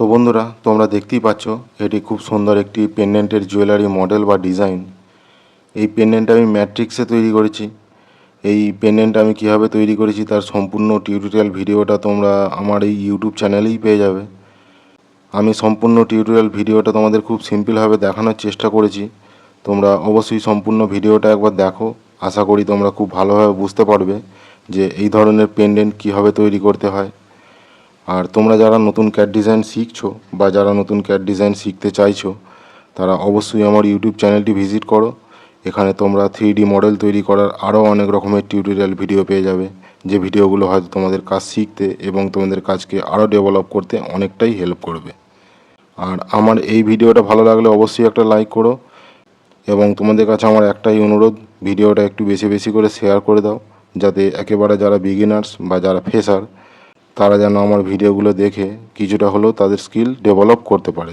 তো বন্ধুরা, তোমরা দেখতেই পাচ্ছ এটি খুব সুন্দর একটি পেন্ডেন্টের জুয়েলারি মডেল বা ডিজাইন। এই পেন্ডেন্টটা আমি ম্যাট্রিক্সে তৈরি করেছি। এই পেন্ডেন্ট আমি কীভাবে তৈরি করেছি তার সম্পূর্ণ টিউটোরিয়াল ভিডিওটা তোমরা আমার এই ইউটিউব চ্যানেলেই পেয়ে যাবে। আমি সম্পূর্ণ টিউটোরিয়াল ভিডিওটা তোমাদের খুব সিম্পলভাবে দেখানোর চেষ্টা করেছি। তোমরা অবশ্যই সম্পূর্ণ ভিডিওটা একবার দেখো। আশা করি তোমরা খুব ভালোভাবে বুঝতে পারবে যে এই ধরনের পেন্ডেন্ট কীভাবে তৈরি করতে হয়। আর তোমরা যারা নতুন ক্যাট ডিজাইন শিখছো বা যারা নতুন ক্যাট ডিজাইন শিখতে চাইছো, তারা অবশ্যই আমার ইউটিউব চ্যানেলটি ভিজিট করো। এখানে তোমরা 3D মডেল তৈরি করার আরও অনেক রকমের টিউটোরিয়াল ভিডিও পেয়ে যাবে, যে ভিডিওগুলো হয়তো তোমাদের কাজ শিখতে এবং তোমাদের কাজকে আরও ডেভেলপ করতে অনেকটাই হেল্প করবে। আর আমার এই ভিডিওটা ভালো লাগলে অবশ্যই একটা লাইক করো, এবং তোমাদের কাছে আমার একটাই অনুরোধ, ভিডিওটা একটু বেশি বেশি করে শেয়ার করে দাও, যাতে একেবারে যারা বিগিনার্স বা যারা ফ্রেশার তারা যেন আমার ভিডিওগুলো দেখে কিছুটা হলেও তাদের স্কিল ডেভেলপ করতে পারে।